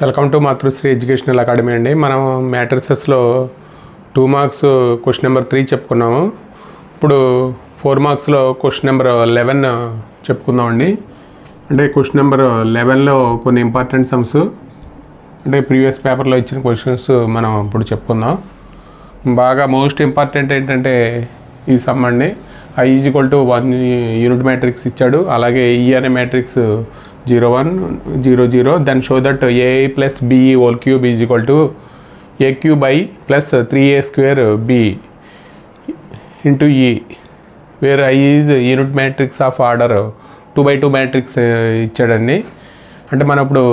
Welcome to Matrusri educational academy అండి. మనం మ్యాట్రిసెస్లో 2 marks question number 3 చెప్పుకున్నాము. ఇప్పుడు 4 మార్క్స్లో క్వశ్చన్ నెంబర్ 11 చెప్పుకుందామండి. అంటే క్వశ్చన్ నెంబర్ 11లో కొన్ని ఇంపార్టెంట్ సమ్స్ అంటే ప్రీవియస్ పేపర్లో ఇచ్చిన క్వశ్చన్స్ మనం ఇప్పుడు చెప్పుకుందాం. బాగా మోస్ట్ ఇంపార్టెంట్ ఏంటంటే ఈ సమ్ అండి. I = 1 యూనిట్ మ్యాట్రిక్స్ ఇచ్చాడు. అలాగే E అనే matrix 0 1 0 0. Then show that AI + BE whole cube is equal to A³ plus 3A² B into E, where I is unit matrix of order 2x2 matrix ఇచ్చాడండి. అంటే మనం ఇప్పుడు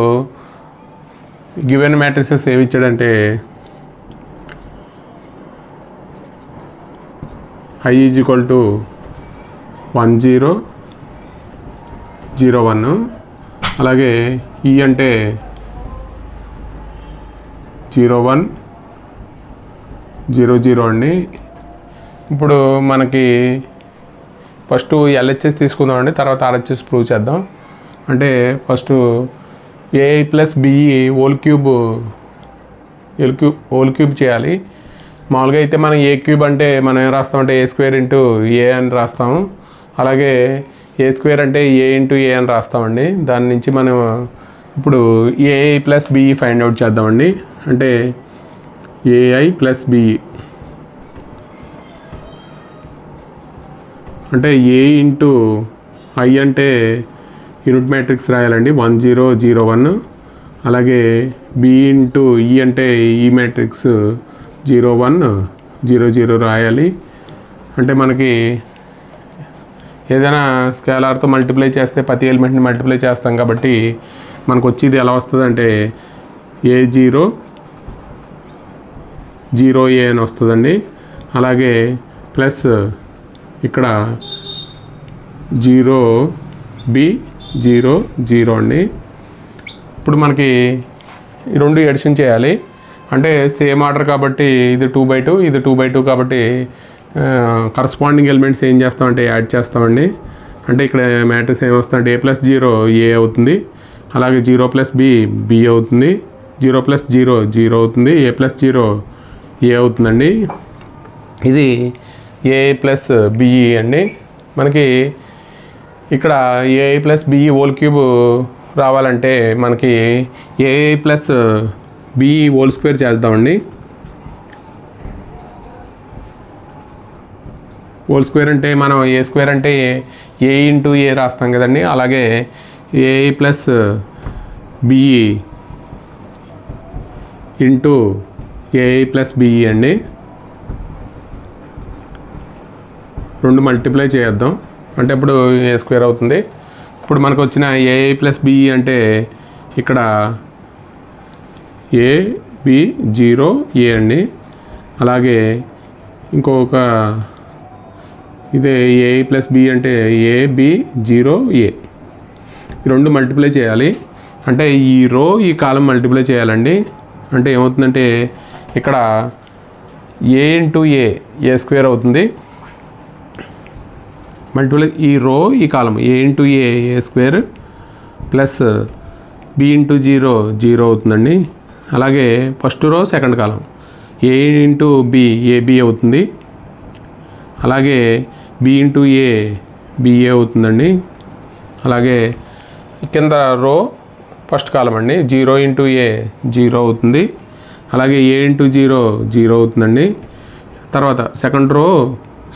given matrices ఏమి ఇచ్చాడంటే I = 1 0 0 1. అలాగే E అంటే 0 1 0 0 అండి. ఇప్పుడు మనకి ఫస్ట్ LHS తీసుకుందామండి, తర్వాత RHS ప్రూవ్ చేద్దాం. అంటే first AI + BE whole cube చేయాలి. మామూలుగా అయితే మనం A³ అంటే మనం ఏం రాస్తామంటే A² × A అని రాస్తాము. అలాగే A² అంటే A × A అని రాస్తామండి. దాని నుంచి మనం ఇప్పుడు AI + BE ఫైండ్ అవుట్ చేద్దామండి. అంటే AI + BE అంటే A × I అంటే యూనిట్ మ్యాట్రిక్స్ రాయాలండి 1 0 0 1. అలాగే B × E అంటే ఈ మ్యాట్రిక్స్ 0 1 0 0 రాయాలి. అంటే మనకి ఏదైనా స్కేలార్తో మల్టిప్లై చేస్తే ప్రతి ఎలిమెంట్ని మల్టిప్లై చేస్తాం కాబట్టి మనకు వచ్చేది ఎలా వస్తుంది అంటే A0 0A అని వస్తుందండి. అలాగే ప్లస్ ఇక్కడ 0B 0 0 అండి. ఇప్పుడు మనకి ఈ రెండు ఎడిషన్ చేయాలి. అంటే సేమ్ ఆర్డర్ కాబట్టి ఇది 2/2 ఇది 2/2 కాబట్టి కరస్పాండింగ్ ఎలిమెంట్స్ ఏం చేస్తామంటే యాడ్ చేస్తామండి. అంటే ఇక్కడ మ్యాట్రిక్స్ ఏమొస్తుందంటే A + 0 A అవుతుంది. అలాగే 0 + B B అవుతుంది. 0 + 0 0 అవుతుంది. A + 0 A అవుతుందండి. ఇది AI + BE అండి. మనకి ఇక్కడ AI + BE హోల్ క్యూబ్ రావాలంటే మనకి AI + BE హోల్ స్క్వేర్ చేద్దామండి. హోల్ స్క్వేర్ అంటే మనం A² అంటే A × A రాస్తాం కదండి. అలాగే AI + BE × AI + BE అండి. రెండు మల్టిప్లై చేద్దాం అంటే ఇప్పుడు A² అవుతుంది. ఇప్పుడు మనకు వచ్చిన AI + BE అంటే ఇక్కడ A B 0 A అండి. అలాగే ఇంకొక ఇదే AI + B అంటే A B 0 A. ఈ రెండు మల్టిప్లై చేయాలి. అంటే ఈ రో ఈ కాలం మల్టిప్లై చేయాలండి. అంటే ఏమవుతుందంటే ఇక్కడ A × A A² అవుతుంది. మల్టిప్లై ఈ రో ఈ కాలం A × A A² plus B × 0 0 అవుతుందండి. అలాగే first row second column A × B AB అవుతుంది. అలాగే B × A BA అవుతుందండి. అలాగే కింద రో ఫస్ట్ కాలం అండి 0 × A 0 అవుతుంది. అలాగే A × 0 0 అవుతుందండి. తర్వాత second row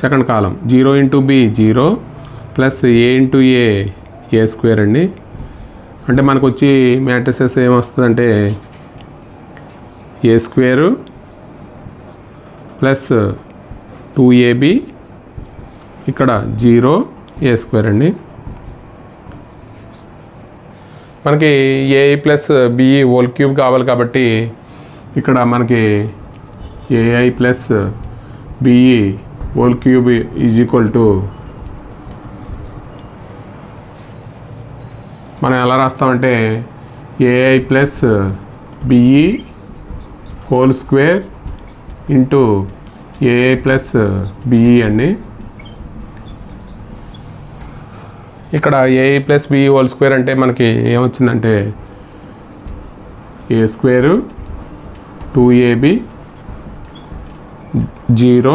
second column 0 × B 0 plus A × A A² అండి. అంటే మనకు వచ్చి మ్యాట్రిసెస్ ఏమొస్తుందంటే A² ప్లస్ 2AB ఇక్కడ 0 A² అండి. మనకి AI + BE హోల్ క్యూబ్ కావాలి కాబట్టి ఇక్కడ మనకి AI + BE హోల్ క్యూబ్ = మనం ఎలా రాస్తామంటే AI + BE whole square × AI + BE అండి. ఇక్కడ AI + BE హోల్ స్క్వేర్ అంటే మనకి ఏమొచ్చిందంటే ఏ స్క్వేరు 2ab 0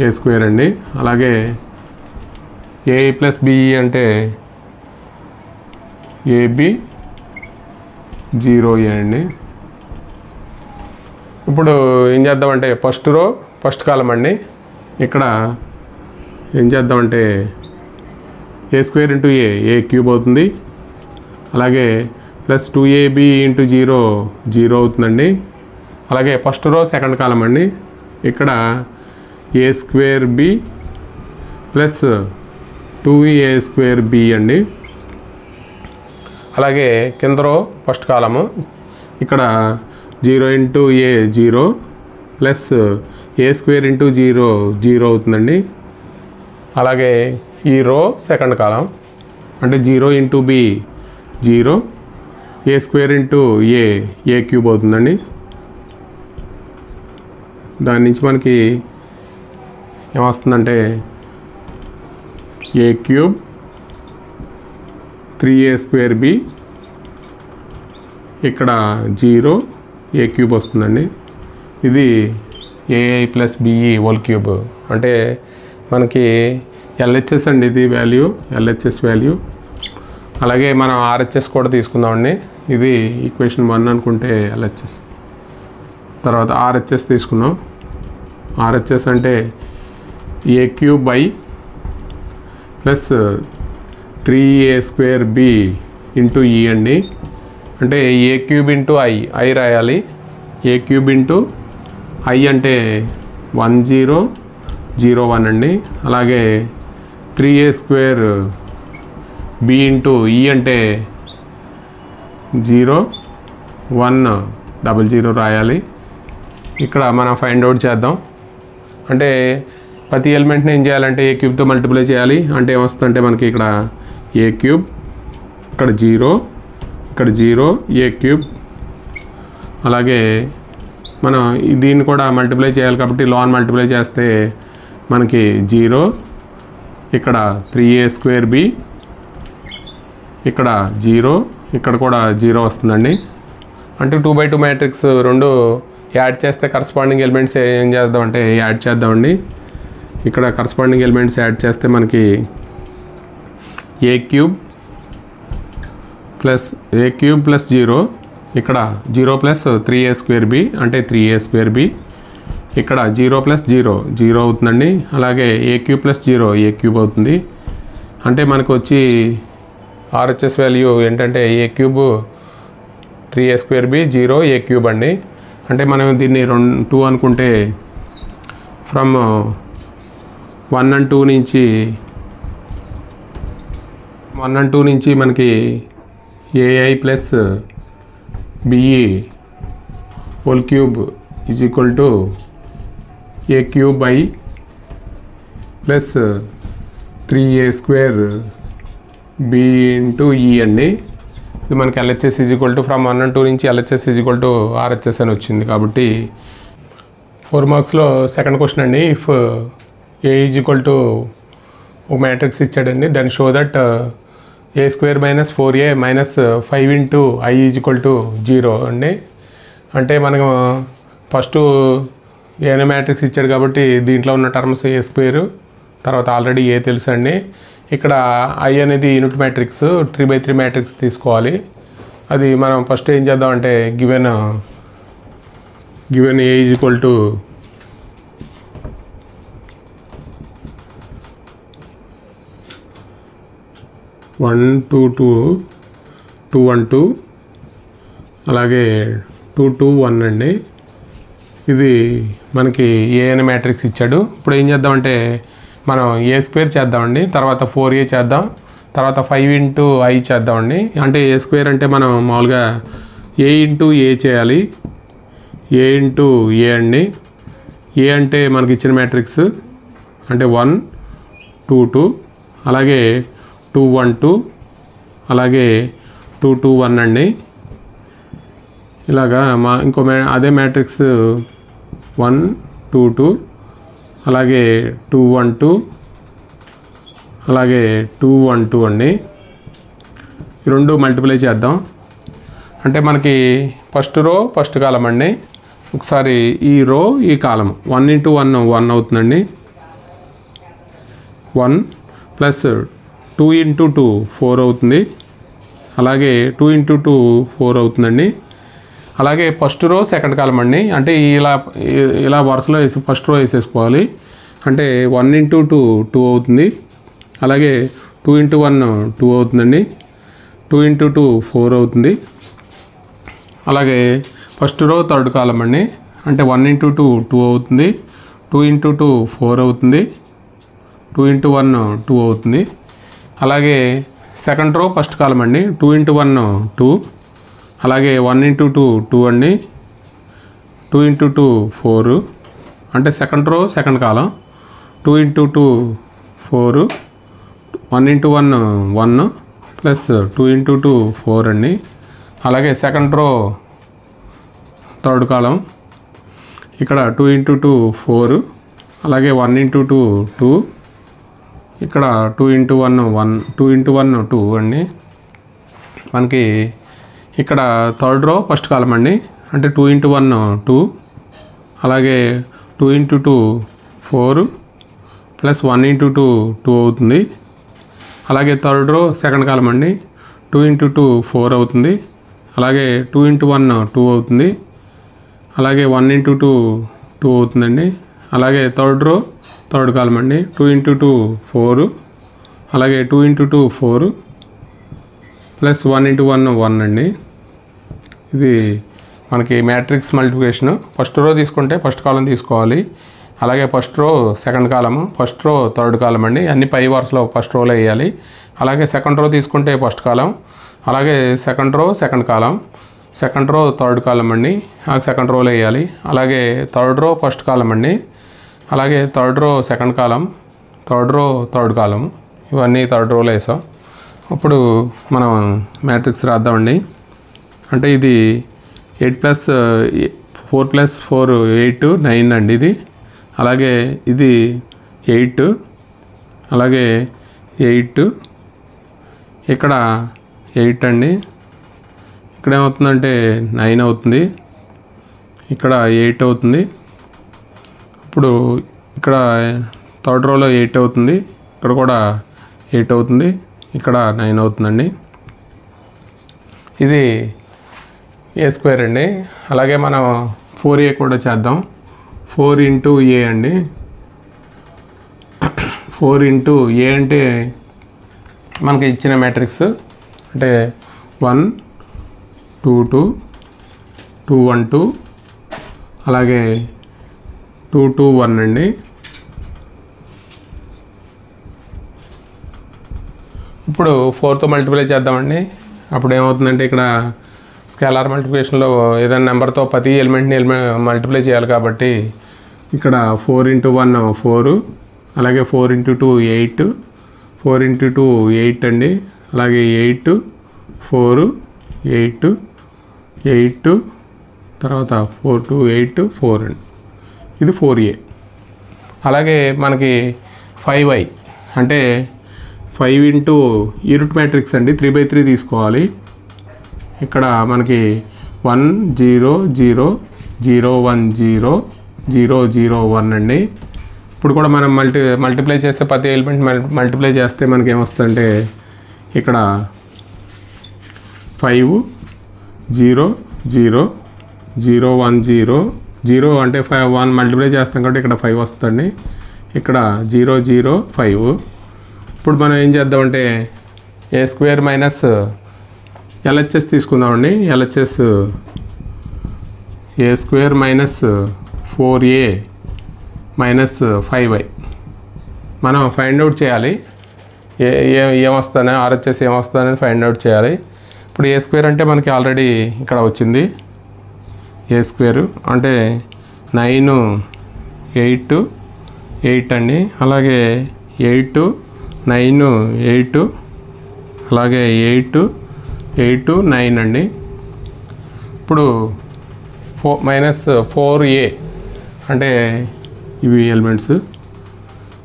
ఏ స్క్వేర్ అండి. అలాగే ఏ ప్లస్ బిఈ అంటే ఏబి 0a అండి. ఇప్పుడు ఏం చేద్దామంటే ఫస్ట్ రో ఫస్ట్ కాలం అండి. ఇక్కడ ఏం చేద్దామంటే ఏ స్క్వేర్ ఇంటూ ఏ క్యూబ్ అవుతుంది. అలాగే ప్లస్ 2ab ఇంటూ 0 అవుతుందండి. అలాగే ఫస్ట్ రో సెకండ్ కాలం అండి. ఇక్కడ a square b plus 2a square b అండి. అలాగే కింద రో ఫస్ట్ కాలము. ఇక్కడ 0 into a 0 plus a square into 0 అవుతుందండి. అలాగే ఈ రో సెకండ్ కాలం అంటే 0 into b 0 a square into a cube అవుతుందండి. దాని నుంచి మనకి ఏమొస్తుందంటే ఏ క్యూబ్ 3a స్క్వేర్ బి ఇక్కడ 0 ఏ క్యూబ్ వస్తుందండి. ఇది AI plus BE whole cube అంటే మనకి ఎల్హెచ్ఎస్ అండి. ఇది వాల్యూ ఎల్హెచ్ఎస్ వాల్యూ. అలాగే మనం ఆర్హెచ్ఎస్ కూడా తీసుకుందామండి. ఇది ఈక్వేషన్ 1 అనుకుంటే ఎల్హెచ్ఎస్. తర్వాత ఆర్హెచ్ఎస్ తీసుకున్నాం. ఆర్హెచ్ఎస్ అంటే a cube by plus 3a square B into ఈ అండి. అంటే ఏ క్యూబ్ ఇంటూ ఐ రాయాలి. ఏ క్యూబ్ ఇంటూ ఐ అంటే 1001 అండి. అలాగే 3a స్క్వేర్ బి ఇంటూ ఈ అంటే 0100 రాయాలి. ఇక్కడ మనం ఫైండ్ అవుట్ చేద్దాం. అంటే ప్రతి ఎలిమెంట్ని ఏం చేయాలంటే ఏ క్యూబ్తో మల్టిప్లై చేయాలి. అంటే ఏమొస్తుందంటే మనకి ఇక్కడ ఏ క్యూబ్ ఇక్కడ 0 ఇక్కడ 0 ఏ క్యూబ్. అలాగే మనం దీన్ని కూడా మల్టిప్లై చేయాలి కాబట్టి లాన్ మల్టిప్లై చేస్తే మనకి 0 ఇక్కడ 3a స్క్వేర్ బి ఇక్కడ 0 ఇక్కడ కూడా 0 వస్తుందండి. అంటే 2x2 మ్యాట్రిక్స్ రెండు యాడ్ చేస్తే కరస్పాండింగ్ ఎలిమెంట్స్ ఏం చేద్దామంటే యాడ్ చేద్దామండి. ఇక్కడ కరస్పాండింగ్ ఎలిమెంట్స్ యాడ్ చేస్తే మనకి ఏ క్యూబ్ ప్లస్ 0 ఇక్కడ 0 ప్లస్ 3a స్క్వేర్ బి అంటే 3a స్క్వేర్ బి ఇక్కడ 0 ప్లస్ 0 అవుతుందండి. అలాగే ఏ క్యూబ్ ప్లస్ 0 ఏ క్యూబ్ అవుతుంది. అంటే మనకు వచ్చి ఆర్హెచ్ఎస్ వాల్యూ ఏంటంటే ఏ క్యూబ్ 3a స్క్వేర్ బి 0 ఏ క్యూబ్ అండి. అంటే మనం దీన్ని 2 అనుకుంటే ఫ్రమ్ 1 and 2 నుంచి మనకి AI plus BE whole cube is equal to A cube I plus 3a square B into ఈ అండి. ఇది మనకి LHS is equal to from 1 and 2 నుంచి LHS is equal to RHS అని వచ్చింది. కాబట్టి 4 మార్క్స్లో సెకండ్ క్వశ్చన్ అండి. If A is equal to ఒక మ్యాట్రిక్స్ ఇచ్చాడండి. దాన్ని show that A square minus 4a minus 5 into I is equal to 0 అండి. అంటే మనం ఫస్ట్ ఏనే మ్యాట్రిక్స్ ఇచ్చాడు కాబట్టి దీంట్లో ఉన్న టర్మ్స్ ఏ స్క్వేర్ తర్వాత ఆల్రెడీ ఏ తెలుసు అండి. ఇక్కడ ఐ అనేది యూనిట్ మ్యాట్రిక్స్ 3x3 మ్యాట్రిక్స్ తీసుకోవాలి. అది మనం ఫస్ట్ ఏం చేద్దామంటే given a is equal to 1 2 2 2 1 2 అలాగే 2 2 1 అండి. ఇది మనకి ఏ అనే మ్యాట్రిక్స్ ఇచ్చాడు. ఇప్పుడు ఏం చేద్దామంటే మనం ఏ స్క్వేర్ చేద్దామండి. తర్వాత 4a చేద్దాం. తర్వాత 5 ఇంటూ ఐ చేద్దామండి. అంటే ఏ స్క్వేర్ అంటే మనం మామూలుగా ఏ ఇంటూ ఏ చేయాలి. ఏ ఇంటూ ఏ అండి. ఏ అంటే మనకి ఇచ్చిన మ్యాట్రిక్స్ అంటే 1 2 2 అలాగే 2 1 2 అలాగే 2 2 1 అండి. ఇలాగా ఇంకో అదే మ్యాట్రిక్స్ 1 2 2 అలాగే 2 1 2 అలాగే 2 1 2 అండి. ఈ రెండు మల్టిప్లై చేద్దాం. అంటే మనకి ఫస్ట్ రో ఫస్ట్ కాలం అండి. ఒకసారి ఈ రో ఈ కాలం 1 × 1 1 అవుతుందండి. 1 ప్లస్ 2 × 2 4 అవుతుంది. అలాగే 2 × 2 4 అవుతుందండి. అలాగే ఫస్ట్ రో సెకండ్ కాలం అండి. అంటే ఇలా వరుసలో వేసి ఫస్ట్ రో వేసేసుకోవాలి. అంటే 1 × 2 2 అవుతుంది. అలాగే 2 × 1 2 అవుతుందండి. 2 × 2 4 అవుతుంది. అలాగే ఫస్ట్ రో థర్డ్ కాలం అండి. అంటే 1 × 2 2 అవుతుంది. 2 × 2 4 అవుతుంది. 2 × 1 2 అవుతుంది. అలాగే సెకండ్ రో ఫస్ట్ కాలం అండి. 2 × 1 2. అలాగే 1 × 2 2 అండి. 2 × 2 4. అంటే సెకండ్ రో సెకండ్ కాలం. 2 × 2 4. 1 × 1 1 ప్లస్ 2 × 2 4 అండి. అలాగే సెకండ్ రో థర్డ్ కాలం. ఇక్కడ 2 × 2 4. అలాగే 1 × 2 2. ఇక్కడ 2 × 1 1. 2 × 1 2 అండి. మనకి ఇక్కడ థర్డ్ రో ఫస్ట్ కాలం అండి. అంటే 2 × 1 2. అలాగే 2 × 2 4 ప్లస్ 1 × 2 2 అవుతుంది. అలాగే థర్డ్ రో సెకండ్ కాలం అండి. 2 × 2 4 అవుతుంది. అలాగే 2 × 1 2 అవుతుంది. అలాగే 1 × 2 2 అవుతుందండి. అలాగే థర్డ్ రో థర్డ్ కాలం అండి. 2 × 2 4. అలాగే 2 × 2 4 ప్లస్ 1 × 1 1 అండి. ఇది మనకి మ్యాట్రిక్స్ మల్టిప్లికేషన్. ఫస్ట్ రో తీసుకుంటే ఫస్ట్ కాలం తీసుకోవాలి. అలాగే ఫస్ట్ రో సెకండ్ కాలము, ఫస్ట్ రో థర్డ్ కాలం అండి. అన్ని పై వరుసలో ఫస్ట్ రోలో వేయాలి. అలాగే సెకండ్ రో తీసుకుంటే ఫస్ట్ కాలం. అలాగే సెకండ్ రో సెకండ్ కాలం, సెకండ్ రో థర్డ్ కాలం అండి. సెకండ్ రోలో వేయాలి. అలాగే థర్డ్ రో ఫస్ట్ కాలం అండి. అలాగే థర్డ్ రో సెకండ్ కాలం, థర్డ్ రో థర్డ్ కాలం, ఇవన్నీ థర్డ్ రోలో వేసాం. ఇప్పుడు మనం మ్యాట్రిక్స్ రాద్దామండి. అంటే ఇది 8 + 4 + 4 8 9 అండి ఇది. అలాగే ఇది 8, అలాగే 8, ఇక్కడ 8 అండి. ఇక్కడ ఏమవుతుందంటే 9 అవుతుంది. ఇక్కడ 8 అవుతుంది. ఇప్పుడు ఇక్కడ థర్డ్ రోలో 8 అవుతుంది. ఇక్కడ కూడా 8 అవుతుంది. ఇక్కడ 9 అవుతుందండి. ఇది a² అండి. అలాగే మనం 4a కూడా చేద్దాం. 4 × a అండి. 4 × a అంటే మనకి ఇచ్చిన మ్యాట్రిక్స్ అంటే 1 2 2 2 1 2 అలాగే 2 2 1 అండి. ఇప్పుడు 4తో మల్టిప్లై చేద్దామండి. అప్పుడు ఏమవుతుందంటే ఇక్కడ స్కేలార్ మల్టిప్లికేషన్లో ఏదైనా నెంబర్తో ప్రతి ఎలిమెంట్ని మల్టిప్లై చేయాలి కాబట్టి ఇక్కడ 4 × 1 4, అలాగే 4 × 2 8, 4 × 2 8 అండి. అలాగే 8 4 8 8 తర్వాత 4 2 8 4 అండి. ఇది 4a. అలాగే మనకి 5i అంటే 5 × ఈ రూట్ మ్యాట్రిక్స్ అండి. 3/3 తీసుకోవాలి. ఇక్కడ మనకి 1 0 0 0 1 0 0 0 1 అండి. ఇప్పుడు కూడా మనం మల్టిప్లై చేస్తే ప్రతి ఎలిమెంట్ మల్టిప్లై చేస్తే మనకి ఏమొస్తుందంటే ఇక్కడ 5 0 0 0 1 0 0 అంటే 5 1 మల్టిప్లై చేస్తాం కాబట్టి ఇక్కడ 5 వస్తుందండి. ఇక్కడ 0 0 5. ఇప్పుడు మనం ఏం చేద్దామంటే a² - LHS తీసుకుందామండి. LHS a² - 4a - 5i మనం ఫైండ్ అవుట్ చేయాలి. ఏమొస్తుందని RHS ఏమొస్తుందని ఫైండ్ అవుట్ చేయాలి. ఇప్పుడు a² అంటే మనకి ఆల్రెడీ ఇక్కడ వచ్చింది. a² అంటే 9 8 8 అండి. అలాగే 8 9 8 అలాగే 8 8 9 అండి. ఇప్పుడు 4a అంటే ఇవి ఎలిమెంట్స్,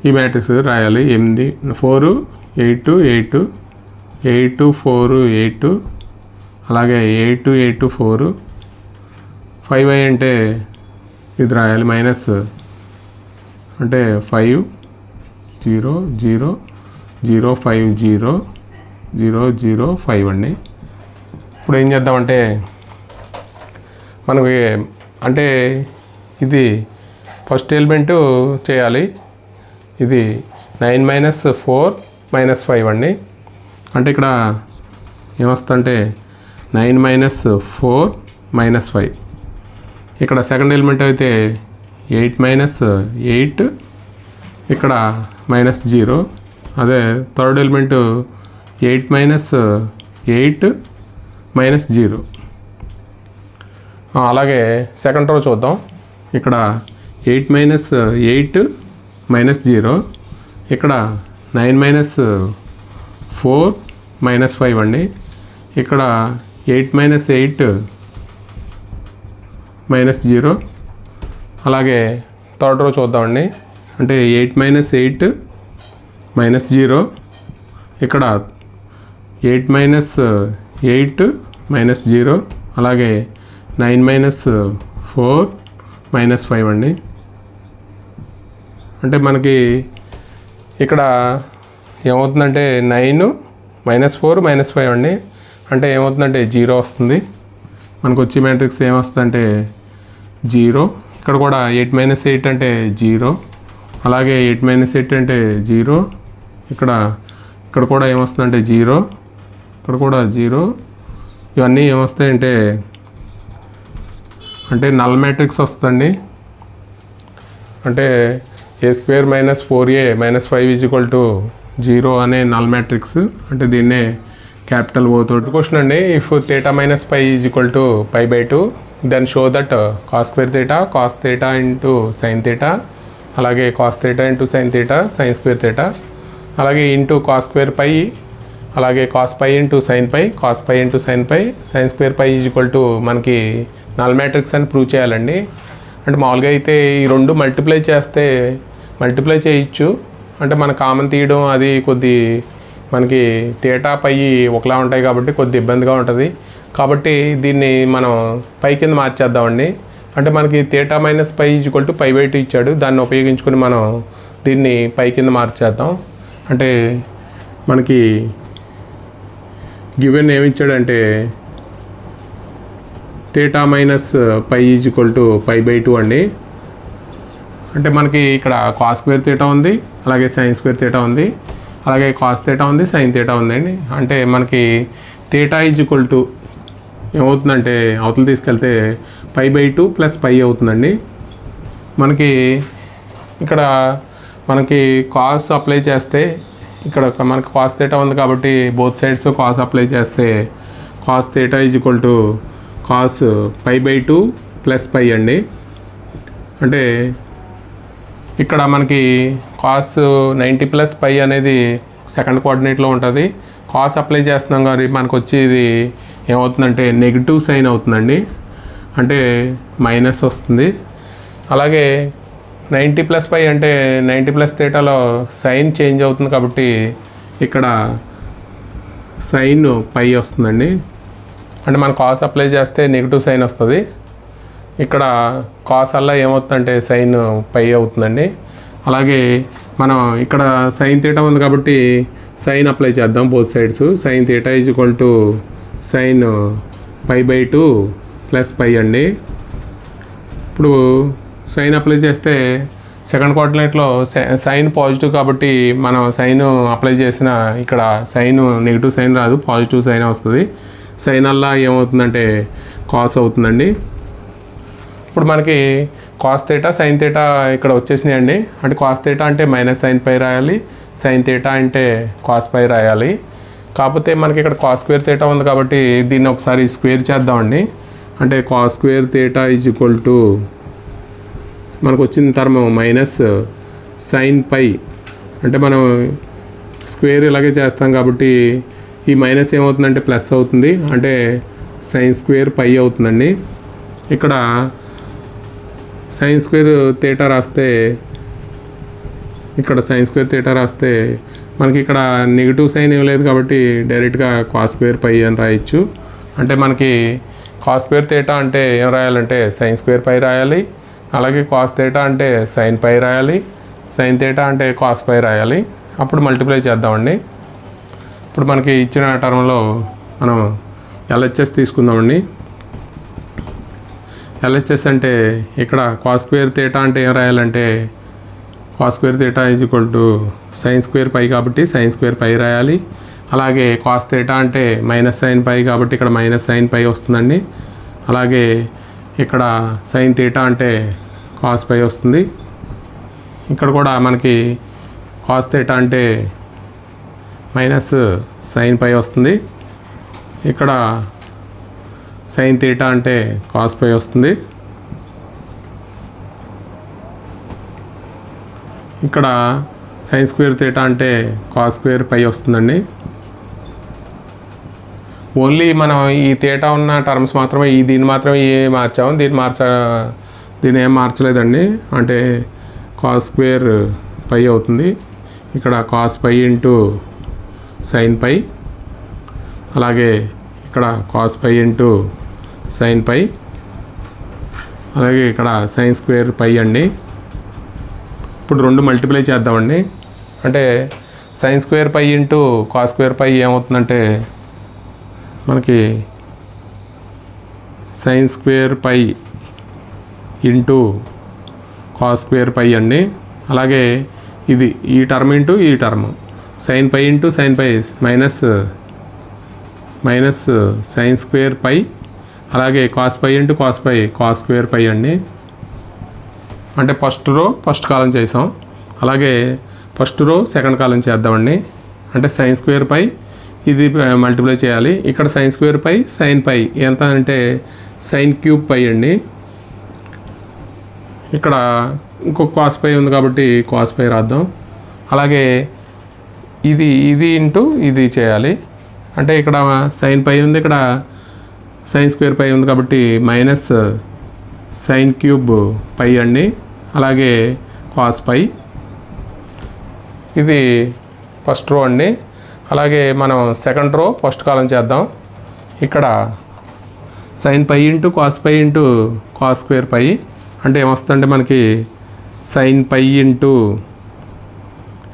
ఈ మ్యాట్రిక్స్ రాయాలి. 8 4 8 8 8 4 8 అలాగే 8 4 5i అంటే ఇది రాయాలి మైనస్ అంటే 5 0 0 0 5 0 0 0 5 అండి. ఇప్పుడు ఏం చేద్దామంటే మనకి అంటే ఇది ఫస్ట్ ఎలిమెంటు చేయాలి. ఇది 9 - 4 - 5 అండి. అంటే ఇక్కడ ఏమొస్తుందంటే 9 - 4 - 5. ఇక్కడ సెకండ్ ఎలిమెంట్ అయితే 8 - 8 ఇక్కడ -0. అదే థర్డ్ ఎలిమెంటు 8 - 8 -0. అలాగే సెకండ్ రో చూద్దాం. ఇక్కడ 8 - 8 -0 ఇక్కడ 9 - 4 - 5 అండి. ఇక్కడ 8 - 8 -0. అలాగే థర్డ్ రో చూద్దామండి. అంటే 8 - 8 -0 ఇక్కడ 8 - 8 -0 అలాగే 9 - 4 -5 అండి. అంటే మనకి ఇక్కడ ఏమవుతుందంటే 9 - 4 - 5 అండి. అంటే ఏమవుతుందంటే 0 వస్తుంది. మనకు వచ్చే మ్యాట్రిక్స్ ఏమొస్తుందంటే 0. ఇక్కడ కూడా 8 - 8 అంటే 0 అలాగే 8 - 8 అంటే 0. ఇక్కడ కూడా ఏమొస్తుందంటే 0 ఇక్కడ కూడా 0. ఇవన్నీ ఏమొస్తాయంటే అంటే నల్ మ్యాట్రిక్స్ వస్తుందండి. అంటే a² - 4a - 5 = 0 అనే నల్ మ్యాట్రిక్స్. అంటే దీన్నే క్యాపిటల్ O తోటి క్వశ్చన్ అండి. If θ - π = π/2 then show that cos² θ cos θ × sin θ అలాగే cos θ × sin θ sin² θ అలాగే ఇంటూ cos² π అలాగే cos π × sin π cos π × sin π sin² π మనకి నల్ మ్యాట్రిక్స్ అని ప్రూవ్ చేయాలండి. అంటే మామూలుగా అయితే ఈ రెండు మల్టిప్లై చేయొచ్చు. అంటే మన కామన్ తీయడం అది కొద్ది మనకి θ పై ఒకలా ఉంటాయి కాబట్టి కొద్ది ఇబ్బందిగా ఉంటుంది. కాబట్టి దీన్ని మనం పై కింద మార్చేద్దామండి. అంటే మనకి θ - π = π/2 ఇచ్చాడు. దాన్ని ఉపయోగించుకొని మనం దీన్ని పై కింద మార్చేద్దాం. అంటే మనకి గివెన్ ఏమిచ్చాడంటే θ - π = π/2 అండి. అంటే మనకి ఇక్కడ cos² θ ఉంది అలాగే sin² θ ఉంది అలాగే cos θ ఉంది sin θ ఉందండి. అంటే మనకి θ ఏమవుతుందంటే అవతల తీసుకెళ్తే π/2 + π అవుతుందండి. మనకి ఇక్కడ మనకి కాస్ అప్లై చేస్తే ఇక్కడ మనకి cos θ ఉంది కాబట్టి బోత్ సైడ్స్ కాస్ అప్లై చేస్తే cos θ = cos π/2 + π అండి. అంటే ఇక్కడ మనకి cos 90 + π అనేది సెకండ్ కోఆర్డినేట్లో ఉంటుంది. కాస్ అప్లై చేస్తున్నాం కానీ మనకు వచ్చేది ఏమవుతుందంటే నెగిటివ్ సైన్ అవుతుందండి. అంటే మైనస్ వస్తుంది. అలాగే 90 + π అంటే 90 + θలో సైన్ చేంజ్ అవుతుంది కాబట్టి ఇక్కడ సైన్ π వస్తుందండి. అంటే మనం కాస్ అప్లై చేస్తే నెగిటివ్ సైన్ వస్తుంది. ఇక్కడ కాస్ వల్ల ఏమవుతుందంటే సైన్ π అవుతుందండి. అలాగే మనం ఇక్కడ sin θ ఉంది కాబట్టి సైన్ అప్లై చేద్దాం బోత్ సైడ్స్. sin θ = sin π/2 + π అండి. ఇప్పుడు సైన్ అప్లై చేస్తే సెకండ్ కోఆర్డినేట్లో సైన్ పాజిటివ్ కాబట్టి మనం సైన్ అప్లై చేసిన ఇక్కడ సైన్ నెగిటివ్ సైన్ రాదు, పాజిటివ్ సైన్ వస్తుంది. సైన్ వల్ల ఏమవుతుందంటే కాస్ అవుతుందండి. ఇప్పుడు మనకి cos θ sin θ ఇక్కడ వచ్చేసినాయండి. అంటే cos θ అంటే -sin π రాయాలి, sin θ అంటే cos π రాయాలి. కాకపోతే మనకి ఇక్కడ cos² θ ఉంది కాబట్టి దీన్ని ఒకసారి స్క్వేర్ చేద్దామండి. అంటే cos² θ మనకు వచ్చిన టర్మ్ -sin π. అంటే మనం స్క్వేర్ ఇలాగే చేస్తాం కాబట్టి ఈ మైనస్ ఏమవుతుందంటే ప్లస్ అవుతుంది. అంటే sin² π అవుతుందండి. ఇక్కడ sin² θ రాస్తే మనకి ఇక్కడ నెగిటివ్ సైన్ ఏం లేదు కాబట్టి డైరెక్ట్గా cos² π అని రాయొచ్చు. అంటే మనకి కాస్ స్క్వేర్ థీటా అంటే ఏం రాయాలంటే సైన్ స్క్వేర్ పై రాయాలి, అలాగే కాస్ థీటా అంటే సైన్ పై రాయాలి, సైన్ థీటా అంటే కాస్ పై రాయాలి. అప్పుడు మల్టిప్లై చేద్దామండి. ఇప్పుడు మనకి ఇచ్చిన టర్మ్లో మనం ఎల్హెచ్ఎస్ తీసుకుందామండి. ఎల్హెచ్ఎస్ అంటే ఇక్కడ కాస్ స్క్వేర్ థీటా అంటే ఏం రాయాలంటే cos square theta is equal to sine square pi కాబట్టి సైన్ స్క్వేర్ పై రాయాలి. అలాగే కాస్ థీటా అంటే మైనస్ సైన్ పై కాబట్టి ఇక్కడ మైనస్ సైన్ పై వస్తుందండి. అలాగే ఇక్కడ సైన్ థీటా అంటే కాస్ పై వస్తుంది. ఇక్కడ కూడా మనకి కాస్ థీటా అంటే మైనస్ సైన్ పై వస్తుంది. ఇక్కడ సైన్ థీటా అంటే కాస్ పై వస్తుంది. ఇక్కడ సైన్ స్క్వేర్ థీటా అంటే కాస్ స్క్వేర్ పై వస్తుందండి. ఓన్లీ మనం ఈ థీటా ఉన్న టర్మ్స్ మాత్రమే దీన్ని మాత్రమే మార్చాము, దీన్ని ఏం మార్చలేదండి. అంటే కాస్ స్క్వేర్ పై అవుతుంది. ఇక్కడ కాస్ పై ఇంటూ సైన్ పై, అలాగే ఇక్కడ కాస్ పై ఇంటూ సైన్ పై, అలాగే ఇక్కడ సైన్ స్క్వేర్ పై అండి. ఇప్పుడు రెండు మల్టిప్లై చేద్దామండి. అంటే sine square pi into cos square pi ఏమవుతుందంటే మనకి sine square pi into cos square pi అండి. అలాగే ఇది ఈ టర్మ్ ఇంటూ ఈ term sine pi into sine pi minus sine square pi, అలాగే cos pi into cos pi cos square pi అండి. అంటే ఫస్ట్ రో ఫస్ట్ కాలం చేసాం, అలాగే ఫస్ట్ రో సెకండ్ కాలం చేద్దామండి. అంటే సైన్ స్క్వేర్ పై ఇది మల్టిప్లై చేయాలి. ఇక్కడ సైన్ స్క్వేర్ పై సైన్ పై ఎంత అంటే సైన్ క్యూబ్ పై అండి. ఇక్కడ ఇంకొక కాస్ పై ఉంది కాబట్టి కాస్ పై రాద్దాం. అలాగే ఇది ఇంటూ ఇది చేయాలి. అంటే ఇక్కడ సైన్ పై ఉంది, ఇక్కడ సైన్ స్క్వేర్ పై ఉంది కాబట్టి మైనస్ సైన్ క్యూబ్ పై అండి. అలాగే కాస్ పై, ఇది ఫస్ట్ రో అండి. అలాగే మనం సెకండ్ రో ఫస్ట్ కాలం చేద్దాం. ఇక్కడ sine pi into cos pi into cos square pi అంటే ఏమొస్తుందంటే మనకి సైన్ పై ఇంటూ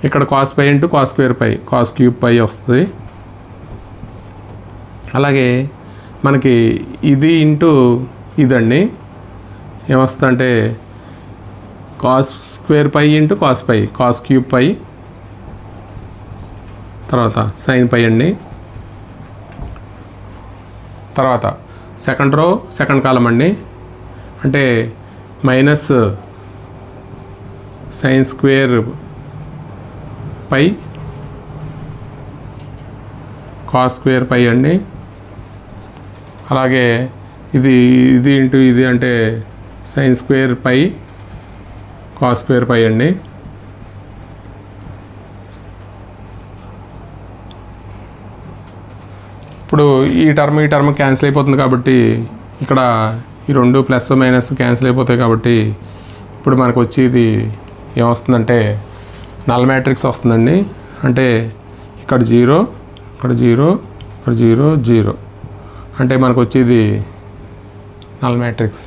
ఇక్కడ cos pi into cos square pi cos cube pi వస్తుంది. అలాగే మనకి ఇది ఇంటూ ఇదండి ఏమొస్తుందంటే cos square pi into cos pi cos cube pi, తర్వాత సైన్ పై అండి. తర్వాత సెకండ్ రో సెకండ్ కాలం అండి. అంటే minus sine square pi cos square pi అండి. అలాగే ఇది ఇంటూ ఇది అంటే sine square pi cos square pi అండి. ఇప్పుడు ఈ టర్మ్ క్యాన్సిల్ అయిపోతుంది కాబట్టి ఇక్కడ ఈ రెండు ప్లస్ మైనస్ క్యాన్సిల్ అయిపోతాయి కాబట్టి ఇప్పుడు మనకు వచ్చి ఇది ఏమొస్తుందంటే నల్ మ్యాట్రిక్స్ వస్తుందండి. అంటే ఇక్కడ 0, ఇక్కడ 0, ఇక్కడ 0, 0 అంటే మనకు వచ్చేది నల్ మ్యాట్రిక్స్.